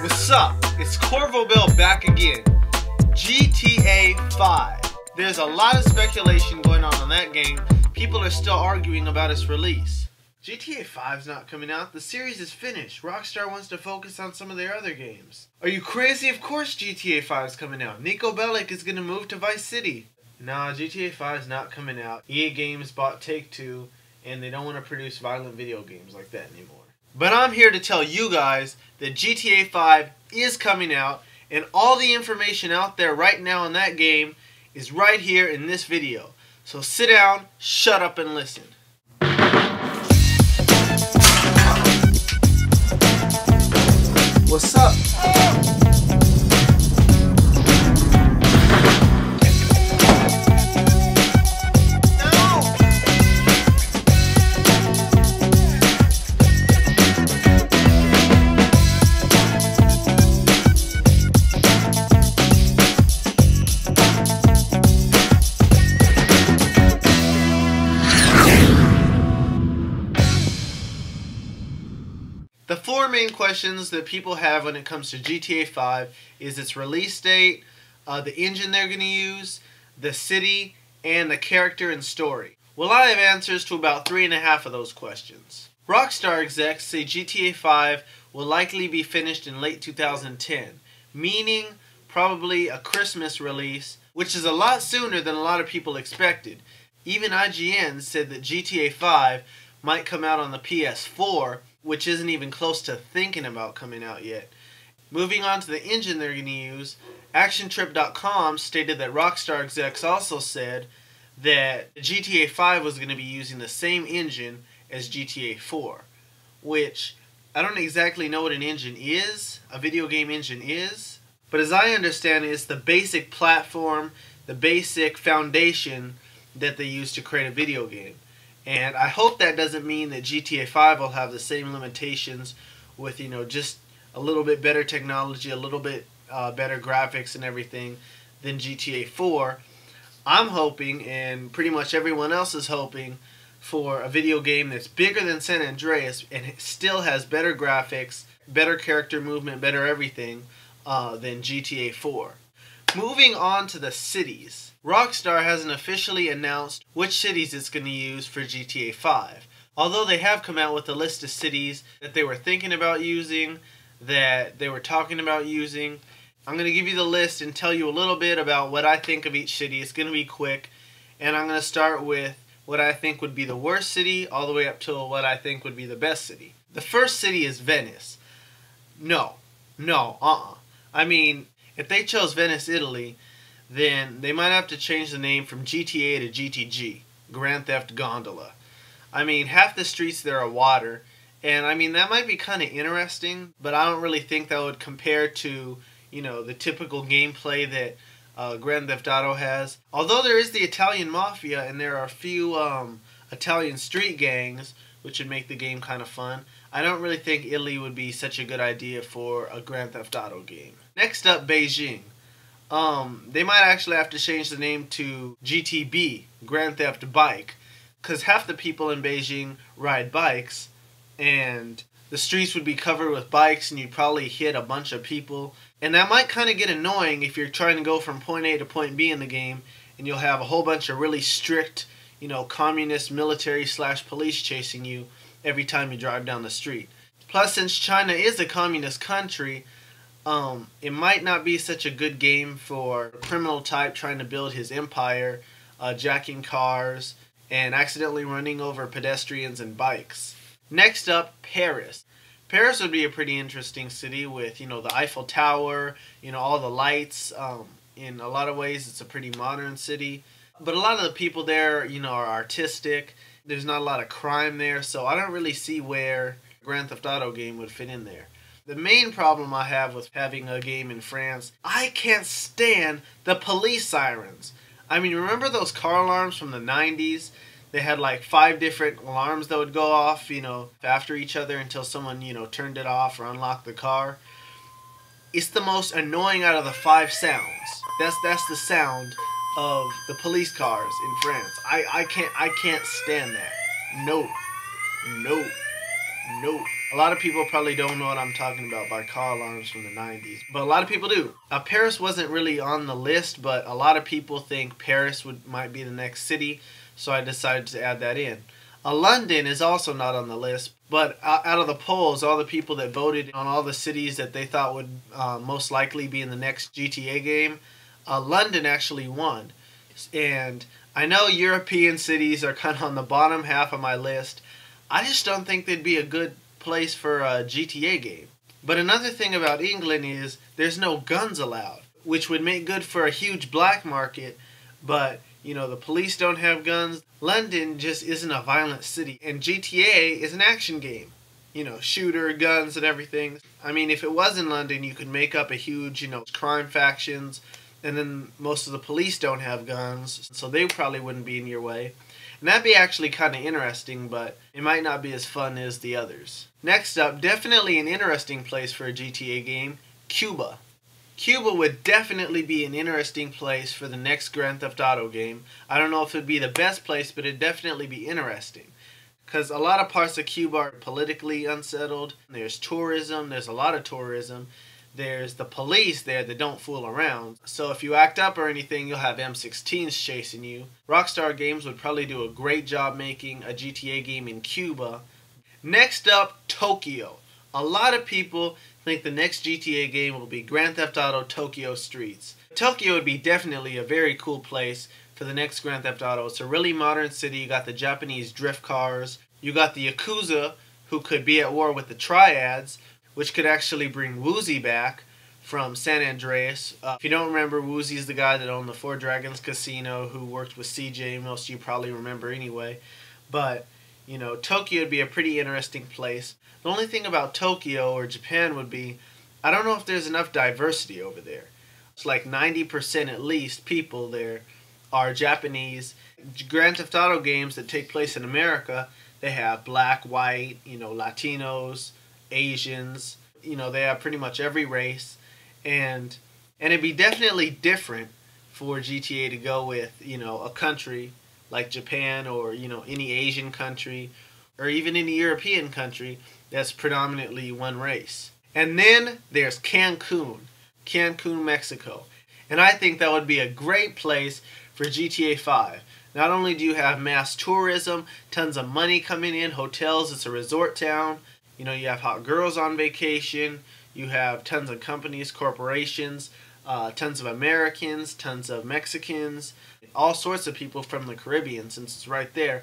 What's up? It's Corvo Bill back again. GTA 5. There's a lot of speculation going on that game. People are still arguing about its release. GTA 5's not coming out. The series is finished. Rockstar wants to focus on some of their other games. Are you crazy? Of course GTA 5's coming out. Nico Bellic is going to move to Vice City. Nah, GTA 5's not coming out. EA Games bought Take-Two, and they don't want to produce violent video games like that anymore. But I'm here to tell you guys that GTA 5 is coming out, and all the information out there right now on that game is right here in this video. So sit down, shut up, and listen. What's up? The four main questions that people have when it comes to GTA 5 is its release date, the engine they're going to use, the city, and the character and story. Well, I have answers to about 3.5 of those questions. Rockstar execs say GTA 5 will likely be finished in late 2010, meaning probably a Christmas release, which is a lot sooner than a lot of people expected. Even IGN said that GTA 5 might come out on the PS4, which isn't even close to thinking about coming out yet. Moving on to the engine they're going to use, ActionTrip.com stated that Rockstar execs also said that GTA 5 was going to be using the same engine as GTA 4, which I don't exactly know what an engine is, a video game engine is, but as I understand it, it's the basic platform, the basic foundation that they use to create a video game. And I hope that doesn't mean that GTA 5 will have the same limitations with, just a little bit better technology, a little bit better graphics and everything than GTA 4. I'm hoping, and pretty much everyone else is hoping, for a video game that's bigger than San Andreas and it still has better graphics, better character movement, better everything than GTA 4. Moving on to the cities. Rockstar hasn't officially announced which cities it's going to use for GTA 5. Although they have come out with a list of cities that they were thinking about using, that they were talking about using. I'm going to give you the list and tell you a little bit about what I think of each city. It's going to be quick, and I'm going to start with what I think would be the worst city all the way up to what I think would be the best city. The first city is Venice. I mean, if they chose Venice, Italy, then they might have to change the name from GTA to GTG, Grand Theft Gondola. I mean, half the streets there are water, and I mean, that might be kind of interesting, but I don't really think that would compare to, the typical gameplay that Grand Theft Auto has. Although there is the Italian Mafia, and there are a few Italian street gangs, which would make the game kind of fun, I don't really think Italy would be such a good idea for a Grand Theft Auto game. Next up, Beijing. They might actually have to change the name to GTB, Grand Theft Bike, because half the people in Beijing ride bikes, and the streets would be covered with bikes, and you'd probably hit a bunch of people, and that might kind of get annoying if you're trying to go from point A to point B in the game, and you'll have a whole bunch of really strict, communist military/police chasing you every time you drive down the street. Plus, since China is a communist country, it might not be such a good game for a criminal type trying to build his empire, jacking cars, and accidentally running over pedestrians and bikes. Next up, Paris. Paris would be a pretty interesting city with, the Eiffel Tower, all the lights. In a lot of ways, it's a pretty modern city. But a lot of the people there, are artistic. There's not a lot of crime there, so I don't really see where a Grand Theft Auto game would fit in there. The main problem I have with having a game in France, I can't stand the police sirens. I mean, remember those car alarms from the 90s? They had like 5 different alarms that would go off, after each other until someone, turned it off or unlocked the car. It's the most annoying out of the 5 sounds. That's the sound of the police cars in France. I can't stand that. No. A lot of people probably don't know what I'm talking about by car alarms from the 90s, but a lot of people do. Paris wasn't really on the list, but a lot of people think Paris might be the next city, so I decided to add that in. London is also not on the list, but out of the polls, all the people that voted on all the cities that they thought would most likely be in the next GTA game, London actually won. And I know European cities are kind of on the bottom half of my list. I just don't think they'd be a good place for a GTA game. But another thing about England is there's no guns allowed, which would make good for a huge black market, but the police don't have guns. London just isn't a violent city, and GTA is an action game. Shooter, guns, and everything. I mean, if it was in London, you could make up a huge, crime factions, and then most of the police don't have guns, so they probably wouldn't be in your way. And that'd be actually kind of interesting, but it might not be as fun as the others. Next up, definitely an interesting place for a GTA game, Cuba. Cuba would definitely be an interesting place for the next Grand Theft Auto game. I don't know if it would be the best place, but it'd definitely be interesting. Because a lot of parts of Cuba are politically unsettled. There's tourism, there's a lot of tourism. There's the police there that don't fool around. So if you act up or anything, you'll have M16s chasing you. Rockstar Games would probably do a great job making a GTA game in Cuba. Next up, Tokyo. A lot of people think the next GTA game will be Grand Theft Auto Tokyo Streets. Tokyo would be definitely a very cool place for the next Grand Theft Auto. It's a really modern city. You got the Japanese drift cars. You got the Yakuza, who could be at war with the Triads, which could actually bring Woozie back from San Andreas. If you don't remember, Woozie's the guy that owned the Four Dragons Casino, who worked with CJ. Most of you probably remember anyway. But, Tokyo would be a pretty interesting place. The only thing about Tokyo or Japan would be, I don't know if there's enough diversity over there. It's like 90% at least people there are Japanese. Grand Theft Auto games that take place in America, they have black, white, Latinos, Asians, they have pretty much every race, and it'd be definitely different for GTA to go with, a country like Japan or, any Asian country or even any European country that's predominantly one race. And then there's Cancun, Mexico. And I think that would be a great place for GTA 5. Not only do you have mass tourism, tons of money coming in, hotels, it's a resort town. You have hot girls on vacation. You have tons of companies, corporations, tons of Americans, tons of Mexicans, all sorts of people from the Caribbean since it's right there.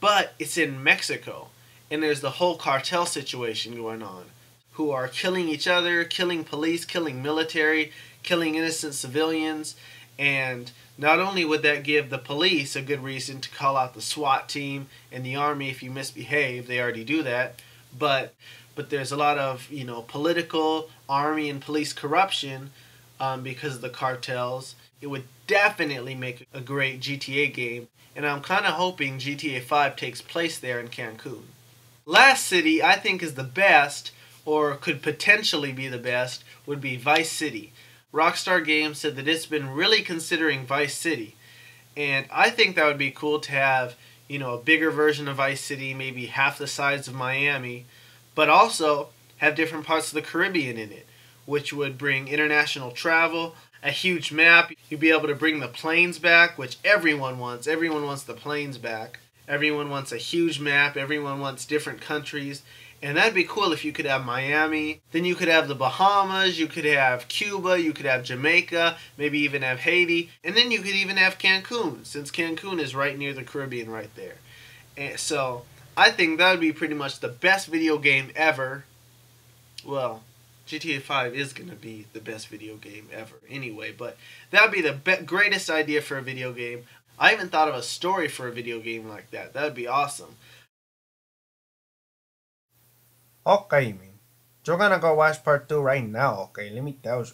But it's in Mexico. And there's the whole cartel situation going on, who are killing each other, killing police, killing military, killing innocent civilians. And not only would that give the police a good reason to call out the SWAT team and the army if you misbehave, they already do that, but there's a lot of political, army, and police corruption because of the cartels. It would definitely make a great GTA game, and I'm kind of hoping GTA 5 takes place there in Cancun. Last city I think is the best, or could potentially be the best, would be Vice City. Rockstar Games said that it's been really considering Vice City, and I think that would be cool to have a bigger version of Vice City, maybe half the size of Miami, but also have different parts of the Caribbean in it, which would bring international travel, a huge map. You'd be able to bring the planes back, which everyone wants. Everyone wants the planes back. Everyone wants a huge map. Everyone wants different countries. And that'd be cool if you could have Miami. Then you could have the Bahamas. You could have Cuba. You could have Jamaica. Maybe even have Haiti. And then you could even have Cancun, since Cancun is right near the Caribbean right there. And so I think that would be pretty much the best video game ever. Well, GTA 5 is going to be the best video game ever anyway, but that would be the greatest idea for a video game. I haven't thought of a story for a video game like that. That would be awesome. Okay, man. You're gonna go watch part 2 right now, okay? Let me tell you.